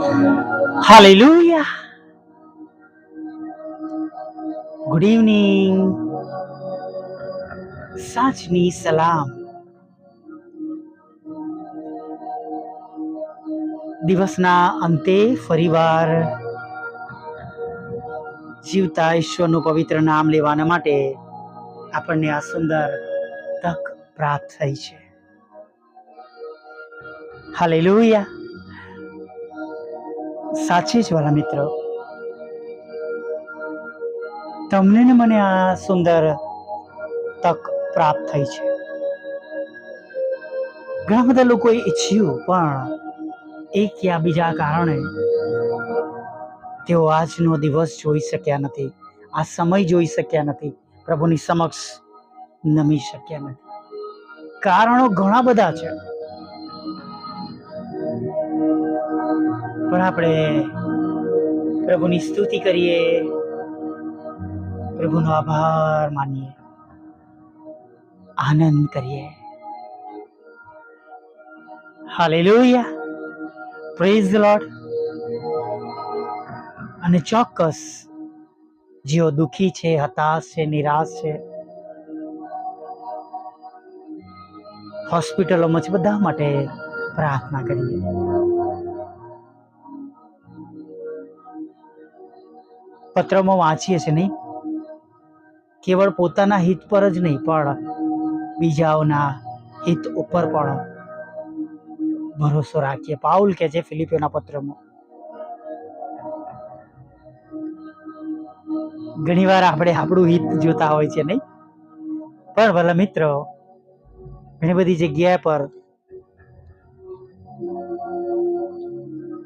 Hallelujah. Good evening. સાંજની સલામ. દિવસના અંતે ફરીવાર જીવતા ઈશ્વરનું પવિત્ર નામ લેવાના માટે આપણને આ સુંદર તક પ્રાપ્ત થઈ છે. હાલેલુયા. સાચે જ વાલા મિત્રો, તમને ને મને આ સુંદર તક પ્રાપ્ત થઈ છે. ઘણા બધા લોકોએ ઈચ્છ્યું, પણ એક યા બીજા કારણે તેઓ આજનો દિવસ જોઈ શક્યા નથી, આ સમય જોઈ શક્યા નથી, પ્રભુની સમક્ષ નમી શક્યા નથી. કારણો ઘણા બધા છે, પણ આપણે પ્રભુની સ્તુતિ કરીએ, પ્રભુનો આભાર માનીએ, આનંદ કરીએ. હાલેલુયા. Praise the lord. અને ચોક્કસ જેઓ દુઃખી છે, હતાશ છે, નિરાશ છે, હોસ્પિટલોમાં છે, બધા માટે પ્રાર્થના કરીએ. પત્રમાં વાંચીએ છીએ નહીં, કેવળ પોતાના હિત પર જ નહીં, પણ બીજાઓના હિત ઉપર પણ ભરોસો રાખીએ. પાઉલ કહે છે ફિલિપીઓના પત્રમાં. ઘણી વાર આપણે આપણું હિત જોતા હોય છે નહીં, પણ ભલા મિત્રો, ઘણી બધી જગ્યા પર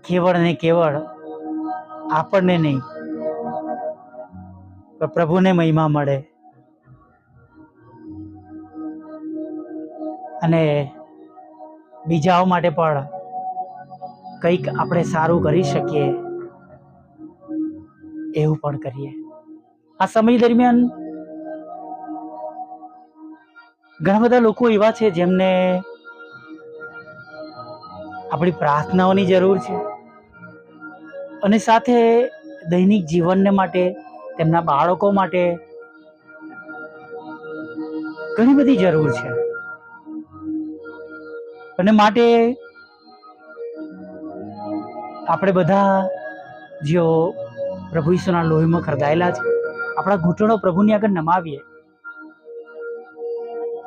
કેવળ ને કેવળ આપણને નહીં, પણ પ્રભુને મહિમા મળે અને બીજાઓ માટે પણ કંઈક આપણે સારું કરી શકીએ એવું પણ કરીએ. આ સમય દરમિયાન ઘણા બધા લોકો એવા છે જેમને આપણી પ્રાર્થનાઓની જરૂર છે, અને સાથે દૈનિક જીવનને માટે, તેમના બાળકો માટે ઘણી બધી જરૂર છે. અને માટે આપણે બધા જેઓ પ્રભુ ઈસુના લોહીમાં ખરદાયેલા છે, આપણા ઘૂંટણો પ્રભુની આગળ નમાવીએ,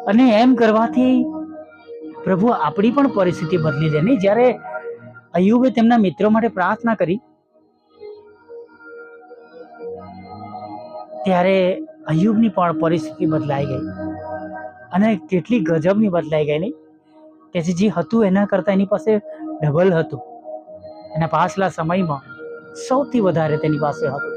અને એમ કરવાથી પ્રભુ આપણી પણ પરિસ્થિતિ બદલી દે. નહીં, જ્યારે અય્યુબે તેમના મિત્રો માટે પ્રાર્થના કરી, ત્યારે અય્યુબની પણ પરિસ્થિતિ બદલાઈ ગઈ, અને કેટલી ગજબની બદલાઈ ગઈ. નહીં કે જે હતું એના કરતાં એની પાસે ડબલ હતું. એના પાછલા સમયમાં સૌથી વધારે તેની પાસે હતું.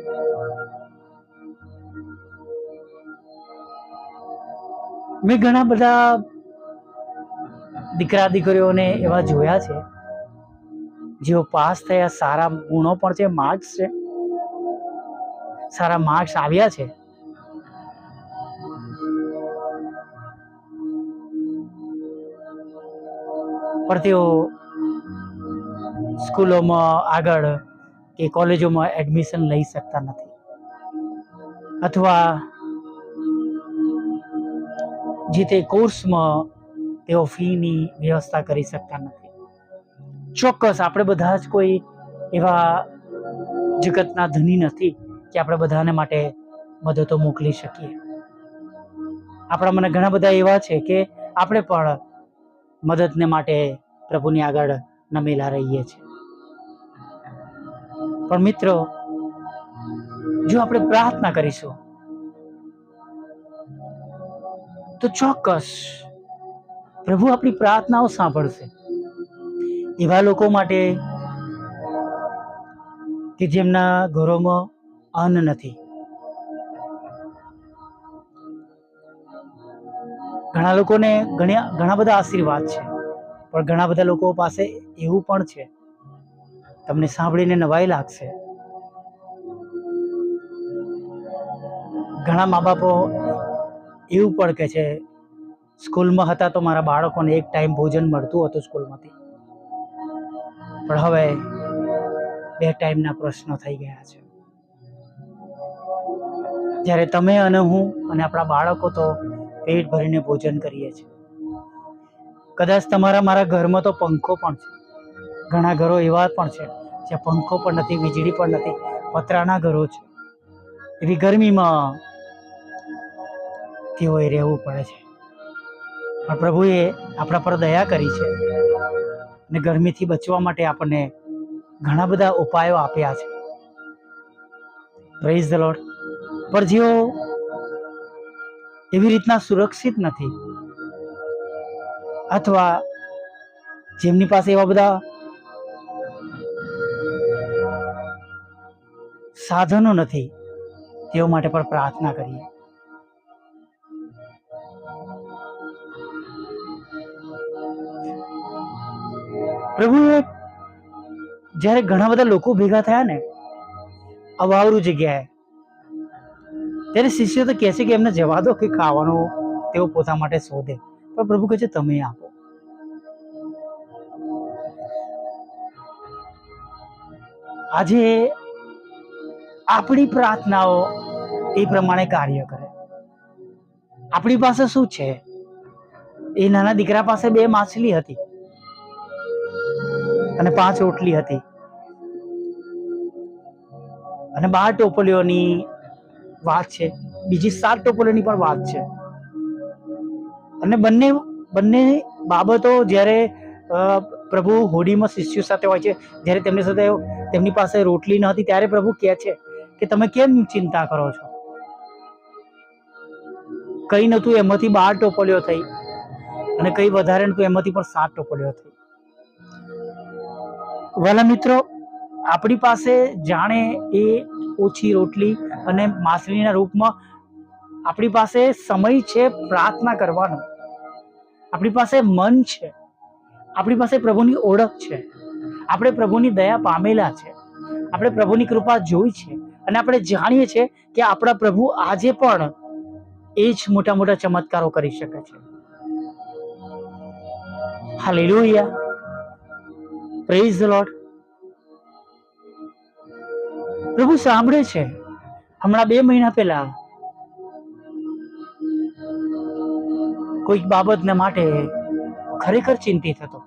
મેં ઘણા બધા દીકરા દીકરીઓને એવા જોયા છે જેઓ પાસ થયા, સારા ગુણો પણ છે, માર્ક્સ છે, સારા માર્ક્સ આવ્યા છે, પણ તેઓ સ્કૂલોમાં આગળ કે કોલેજોમાં એડમિશન લઈ શકતા નથી, અથવા જે તે કોર્સમાં તેઓ ફીની વ્યવસ્થા કરી શકતા નથી. ચોક્કસ આપણે બધા જ કોઈ એવા જગતના ધની નથી કે આપણે બધાને માટે મદદો મોકલી શકીએ. આપણા મને ઘણા બધા એવા છે કે આપણે પણ મદદને માટે પ્રભુની આગળ નમેલા રહીએ છીએ. પણ મિત્રો, જો આપણે પ્રાર્થના કરીશું તો ચોક્કસ પ્રભુ આપણી પ્રાર્થનાઓ સાંભળશે. એવા લોકો માટે કે જેમના ઘરોમાં અન્ન નથી, ઘણા લોકોને ઘણા બધા આશીર્વાદ છે, પણ ઘણા બધા લોકો પાસે એવું પણ છે, તમને સાંભળીને નવાઈ લાગશે, ઘણા મા બાપો એવું પણ કહે છે, સ્કૂલમાં હતા તો મારા બાળકોને એક ટાઈમ ભોજન મળતું હતું સ્કૂલમાંથી, પણ હવે 2 ટાઈમના પ્રશ્નો થઈ ગયા છે. જ્યારે તમે અને હું અને આપણા બાળકો તો પેટ ભરીને ભોજન કરીએ છીએ. કદાચ તમારા મારા ઘરમાં તો પંખો પણ છે. ઘણા ઘરો એવા પણ છે જ્યાં પંખો પણ નથી, વીજળી પણ નથી, પતરાના ઘરો છે. એવી ગરમીમાં તેઓએ રહેવું પડે છે. પણ પ્રભુએ આપણા પર દયા કરી છે અને ગરમીથી બચવા માટે આપણને ઘણા બધા ઉપાયો આપ્યા છે. Praise the lord. પર જેઓ એવી રીતના સુરક્ષિત નથી અથવા જેમની પાસે એવા બધા સાધનો નથી, તેઓ માટે પણ પ્રાર્થના કરીએ. પ્રભુએ જ્યારે ઘણા બધા લોકો ભેગા થયા ને અવાવરું જગ્યાએ, ત્યારે શિષ્યો તો કહે છે કે એમને જવા દો કે ખાવાનું તેઓ પોતા માટે શોધે, પણ પ્રભુ કહે છે તમે આપો. આજે આપણી પ્રાર્થનાઓ એ પ્રમાણે કાર્ય કરે. આપણી પાસે શું છે? એ નાના દીકરા પાસે 2 માછલી હતી અને 5 રોટલી હતી અને 12 ટોપલીઓની વાત છે, બીજી 7 ટોપલીઓની પણ વાત છે. અને બંને બાબતો જ્યારે પ્રભુ હોડીમાં શિષ્યો સાથે હોય છે, જ્યારે તેમની સાથે તેમની પાસે રોટલી ન હતી ત્યારે પ્રભુ કહે છે કે તમે કેમ ચિંતા કરો છો? કઈ નતું એમાંથી 12 ટોપલીઓ થઈ અને કઈ વધારે નતું એમાંથી પણ 7 ટોપલીઓ થઈ. વાલા મિત્રો, આપણી પાસે જાણે એ ઓછી રોટલી અને માછલીના રૂપમાં આપણી પાસે સમય છે પ્રાર્થના કરવાનો, આપણી પાસે મન છે, આપણી પાસે પ્રભુની ઓળખ છે, આપણે પ્રભુની દયા પામેલા છે, આપણે પ્રભુની કૃપા જોઈ છે અને આપણે જાણીએ છીએ કે આપણા પ્રભુ આજે પણ એ જ મોટા મોટા ચમત્કારો કરી શકે છે. Hallelujah, praise the lord. પ્રભુ સાંભળે છે. હમણાં 2 મહિના પહેલા કોઈક બાબતને માટે ખરેખર ચિંતિત હતો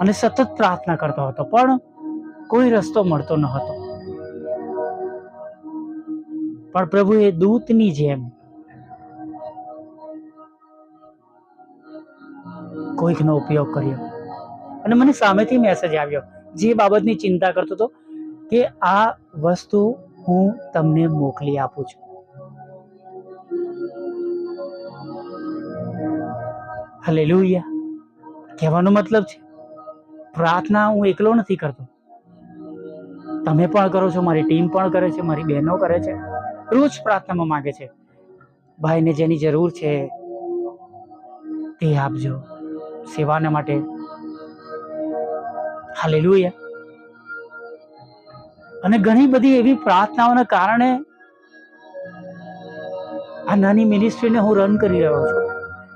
અને સતત પ્રાર્થના કરતો હતો, પણ કોઈ રસ્તો મળતો ન હતો. પણ પ્રભુએ દૂતની જેમ કોઈકનો ઉપયોગ કર્યો અને મને સામેથી મેસેજ આવ્યો જે બાબતની ચિંતા કરતો હતો કે આ વસ્તુ હું તમને મોકલી આપું છું. હાલેલુયા. કહેવાનો મતલબ છે પ્રાર્થના હું એકલો નથી કરતો, તમે પણ કરો છો, મારી ટીમ પણ કરે છે, મારી બહેનો કરે છે, રોજ પ્રાર્થનામાં માગે છે ભાઈને જેની જરૂર છે તે આપજો સેવાના માટે. હાલેલુયા. અને ઘણી બધી એવી પ્રાર્થનાઓના કારણે આ નાની મિનિસ્ટ્રીને હું રન કરી રહ્યો છું,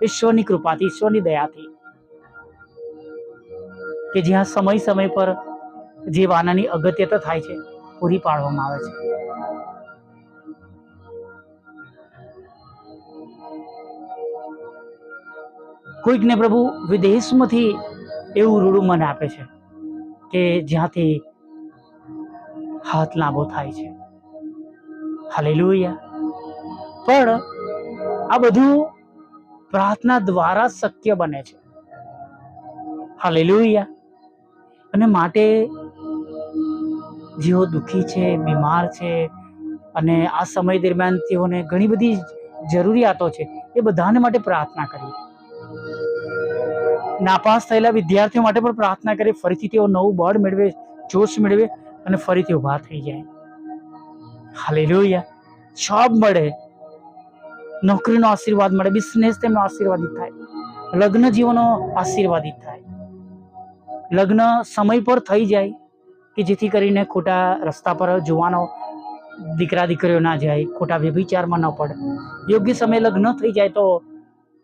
ઈશ્વરની કૃપાથી, ઈશ્વરની દયાથી, કે જ્યાં સમય પર જે વાનાની અગત્યતા થાય છે પૂરી પાડવામાં આવે છે. કોઈકને પ્રભુ વિદેશમાંથી એવું રૂડું મન આપે છે કે જ્યાંથી હાથ લાંબો થાય છે. હાલેલુયા. પણ આ બધું પ્રાર્થના દ્વારા શક્ય બને છે. હાલેલુયા. અને માટે જેઓ દુઃખી છે, બીમાર છે અને આ સમય દરમિયાન તેઓને ઘણી બધી જરૂરિયાતો છે, એ બધાને માટે પ્રાર્થના કરીએ. નાપાસ થયેલા વિદ્યાર્થીઓ માટે પણ પ્રાર્થના કરીએ, ફરીથી તેઓ નવું બળ મેળવે, જોશ મેળવે અને ફરીથી ઊભા થઈ જાય. હાલેલુયા. જોબ મળે, નોકરીનો આશીર્વાદ મળે, બિઝનેસ તેમનો આશીર્વાદિત થાય, લગ્ન જીવનો આશીર્વાદિત થાય, લગ્ન સમય પર થઈ જાય કે જેથી કરીને ખોટા રસ્તા પર જુવાનો દીકરા દીકરીઓ ના જાય, ખોટા વ્યભિચારમાં ન પડે, યોગ્ય સમયે લગ્ન થઈ જાય તો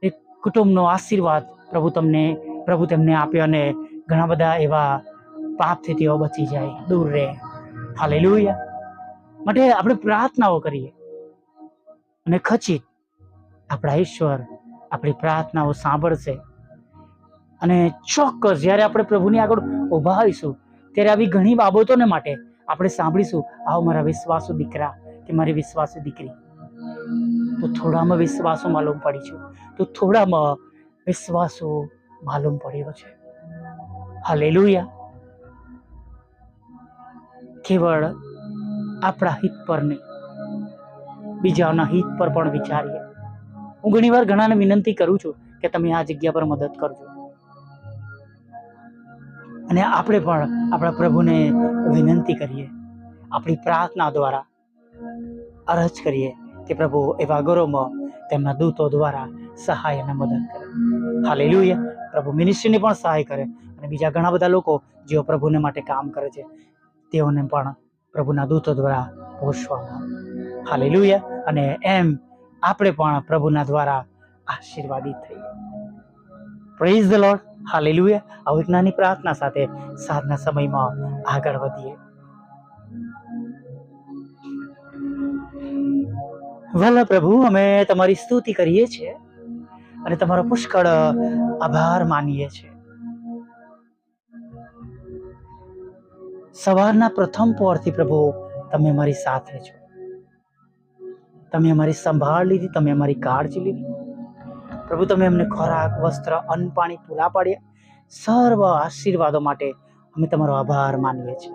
એક કુટુંબનો આશીર્વાદ પ્રભુ તેમને આપે અને ઘણા બધા એવા પાપથી તેઓ બચી જાય, દૂર રહે. હાલેલુયા. માટે આપણે પ્રાર્થનાઓ કરીએ અને ખચિત આપણા ઈશ્વર આપણી પ્રાર્થનાઓ સાંભળશે. અને ચોક્કસ જ્યારે આપણે પ્રભુની આગળ ઊભા હોઈશું ત્યારે આવી ઘણી બાબતોને માટે આપણે સાંભળીશું, આવો મારા વિશ્વાસુ દીકરા કે મારી વિશ્વાસુ દીકરી, તો થોડામાં વિશ્વાસો માલુમ પડી છે, તો થોડામાં વિશ્વાસો માલુમ પડ્યો છે. હાલેલુયા. કેવળ આપણા હિત પર નહીં, બીજાના હિત પર પણ વિચારીએ. હું ઘણી વાર ઘણાને વિનંતી કરું છું કે તમે આ જગ્યા પર મદદ કરજો, અને આપણે પણ આપણા પ્રભુને વિનંતી કરીએ, આપણી પ્રાર્થના દ્વારા અરજ કરીએ કે પ્રભુ એવા ઘરોમાં તેમના દૂતો દ્વારા સહાય અને મદદ કરે. હાલેલુયા. પ્રભુ મિનિસ્ટ્રીને પણ સહાય કરે, અને બીજા ઘણા બધા લોકો જેઓ પ્રભુને માટે કામ કરે છે તેઓને પણ પ્રભુના દૂતો દ્વારા પહોંચવામાં. હાલેલુયા. અને એમ આપણે પણ પ્રભુના દ્વારા આશીર્વાદિત થઈએ. Praise the lord. હાલેલુયા. આવી એક નાની પ્રાર્થના સાથે સાંજના સમયમાં આગળ વધીએ. વલ્લા પ્રભુ, અમે તમારી સ્તુતિ કરીએ છીએ અને તમારો પુષ્કળ આભાર માનીએ છીએ. સવારના પ્રથમ પહોરથી પ્રભુ તમે અમારી સાથે છો, તમે અમારી સંભાળ લીધી, તમે અમારી કાળજી લીધી. પ્રભુ, તમે અમને ખોરાક, વસ્ત્ર, અન્ન, પાણી પૂરા પાડ્યા. સર્વ આશીર્વાદો માટે અમે તમારો આભાર માનીએ છીએ.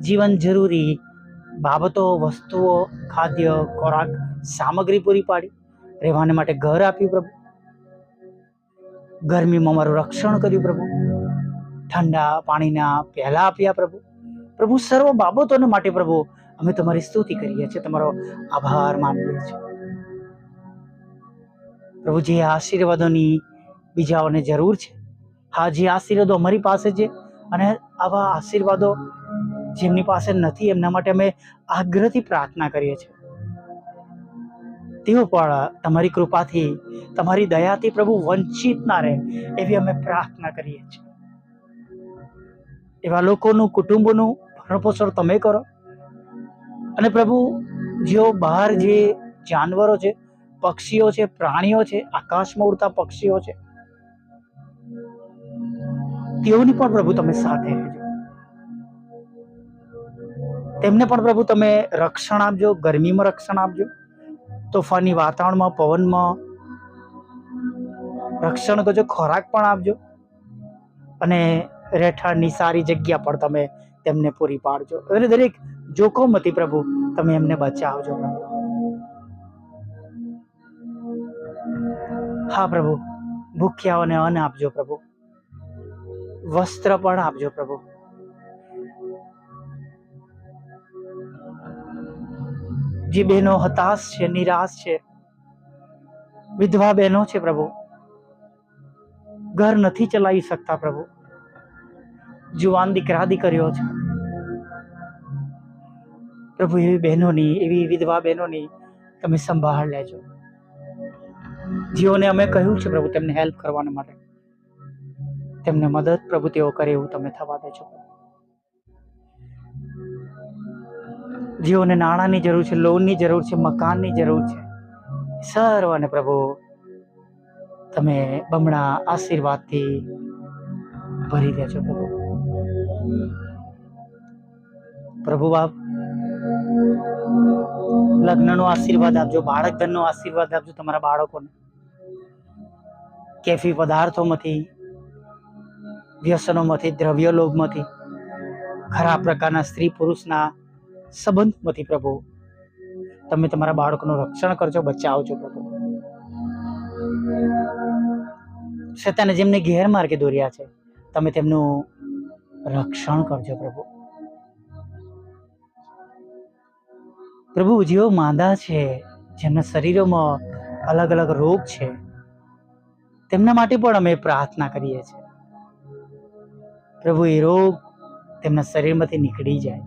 જીવન જરૂરી બાબતો, વસ્તુઓ, ખાદ્ય, ખોરાક, સામગ્રી પૂરી પાડી, રહેવાને માટે ઘર આપ્યું પ્રભુ, ગરમીમાં અમારું રક્ષણ કર્યું પ્રભુ, ઠંડા પાણીના પ્યાલા આપ્યા પ્રભુ. પ્રભુ, સર્વ બાબતોને માટે પ્રભુ અમે તમારી સ્તુતિ કરીએ છીએ, તમારો આભાર માનીએ છીએ. પ્રભુ, જે આશીર્વાદોની બીજાઓને જરૂર છે, હા, જે આશીર્વાદો અમારી પાસે છે અને આવા આશીર્વાદો જેમની પાસે નથી એમના માટે અમે આગ્રહથી પ્રાર્થના કરીએ છીએ. તેઓ પણ તમારી કૃપાથી, તમારી દયાથી પ્રભુ વંચિત ના રહે એવી અમે પ્રાર્થના કરીએ છીએ. એવા લોકોનું, કુટુંબોનું ભરણપોષણ તમે કરો. અને પ્રભુ, જેઓ બહાર જે જાનવરો છે, પક્ષીઓ છે, પ્રાણીઓ છે, આકાશમાં ઉડતા પક્ષીઓ છે, તેઓની પણ પ્રભુ તમે સાથે રહેજો. તેમને પણ પ્રભુ તમે રક્ષણ આપજો, ગરમીમાં રક્ષણ આપજો, તોફાની વાતાવરણમાં, પવનમાં રક્ષણ કરજો, ખોરાક પણ આપજો, અને રહેઠાણની સારી જગ્યા પણ તમે તેમને પૂરી પાડજો. અને દરેક જોખમથી પ્રભુ તમે એમને બચાવજો પ્રભુ. હા પ્રભુ, ભૂખ્યાઓને અન્ન આપજો પ્રભુ, વસ્ત્ર પણ આપજો પ્રભુ. જે બહેનો હતાશ છે, નિરાશ છે, વિધવા બહેનો છે પ્રભુ, ઘર નથી ચલાવી શકતા પ્રભુ, જુવાન દીકરા દીકરીઓ છે પ્રભુ, એવી બહેનોની, એવી વિધવા બહેનોની તમે સંભાળ લેજો. જેઓને અમે કહ્યું છે પ્રભુ તેમને હેલ્પ કરવા માટે, તેમને મદદ પ્રભુ તેઓ કરે એવું તમે થવા દેજો. જેઓને નાણાંની જરૂર છે, લોનની જરૂર છે, મકાનની જરૂર છે, સર્વને પ્રભુ તમે બમણા આશીર્વાદથી ભરી દેજો પ્રભુ. પ્રભુ બાપ, લગ્નનો આશીર્વાદ આપજો, બાળક ધનનો આશીર્વાદ આપજો તમારા બાળકોને. કેફી પદાર્થોમાંથી, વ્યસનોમાંથી, દ્રવ્ય લોભમાંથી, ખરાબ પ્રકારના સ્ત્રી પુરુષના સંબંધમાંથી પ્રભુ તમે તમારા બાળકોનું રક્ષણ કરજો, બચાવજો પ્રભુ. શેતાને જેમને ગેરમાર્ગે દોર્યા છે તમે તેમનું રક્ષણ કરજો પ્રભુ. પ્રભુ, જેઓ માંદા છે, જેમના શરીરોમાં અલગ અલગ રોગ છે, તેમના માટે પણ અમે પ્રાર્થના કરીએ છીએ. પ્રભુ, એ રોગ તેમના શરીરમાંથી નીકળી જાય.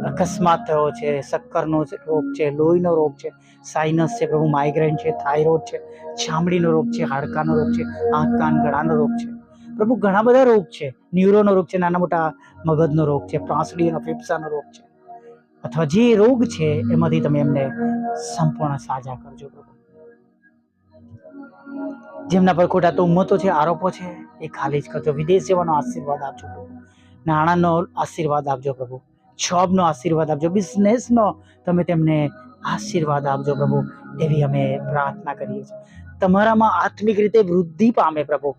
અકસ્માત થયો છે, શક્કરનો રોગ છે, લોહીનો રોગ છે, સાઇનસ છે પ્રભુ, માઇગ્રેન છે, થાઇરોઇડ છે, ચામડીનો રોગ છે, હાડકાનો રોગ છે, આંખ કાન ગળાનો રોગ છે પ્રભુ ઘણા બધા રોગ છે, ન્યુરોનો રોગ છે, નાના મોટા મગજનો રોગ છે, પાંસળીનો ફેફસાનો રોગ છે, અથવા જે રોગ છે એમાંથી તમે એમને સંપૂર્ણ સાજા કરજો પ્રભુ. જેમના પર ખોટા તોમતો છે, આરોપો છે, એ ખાલી જ કરજો. વિદેશ જવાનો આશીર્વાદ આપજો પ્રભુ, નાણાંનો આશીર્વાદ આપજો પ્રભુ, જોબનો આશીર્વાદ આપજો, બિઝનેસનો તમે તેમને આશીર્વાદ આપજો પ્રભુ. એવી અમે પ્રાર્થના કરીએ છીએ. તમારામાં આત્મિક રીતે વૃદ્ધિ પામે પ્રભુ,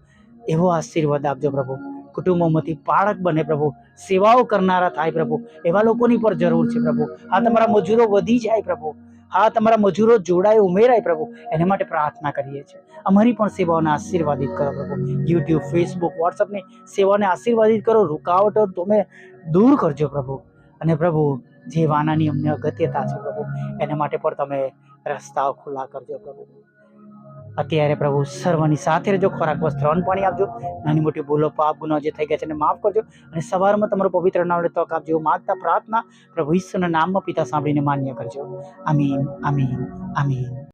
એવો આશીર્વાદ આપજો પ્રભુ. કુટુંબોમાંથી બાળક બને પ્રભુ, સેવાઓ કરનારા થાય પ્રભુ, એવા લોકોની પર જરૂર છે પ્રભુ. હા, તમારા મજૂરો વધી જાય પ્રભુ, હા, તમારા મજૂરો જોડાય, ઉમેરાય પ્રભુ, એના માટે પ્રાર્થના કરીએ છીએ. અમારી પણ સેવાઓને આશીર્વાદિત કરો પ્રભુ. યુટ્યુબ, ફેસબુક, વોટ્સઅપની સેવાને આશીર્વાદિત કરો. રૂકાવટો તમે દૂર કરજો પ્રભુ. અને પ્રભુ, જે વાનાની અમને અગત્યતા છે પ્રભુ, એના માટે પણ તમે રસ્તાઓ ખુલ્લા કરજો પ્રભુ. અત્યારે પ્રભુ સર્વની સાથે રહેજો. ખોરાક, વસ્ત્ર, અન્ન, પાણી આપજો. નાની મોટી ભૂલો, પાપ, ગુનો જે થઈ ગયા છે એને માફ કરજો. અને સવારમાં તમારું પવિત્ર નામ તક આપજો. માગતા પ્રાર્થના પ્રભુ ઈશ્વરના નામમાં પિતા સાંભળીને માન્ય કરજો. આમીન, આમીન, આમીન.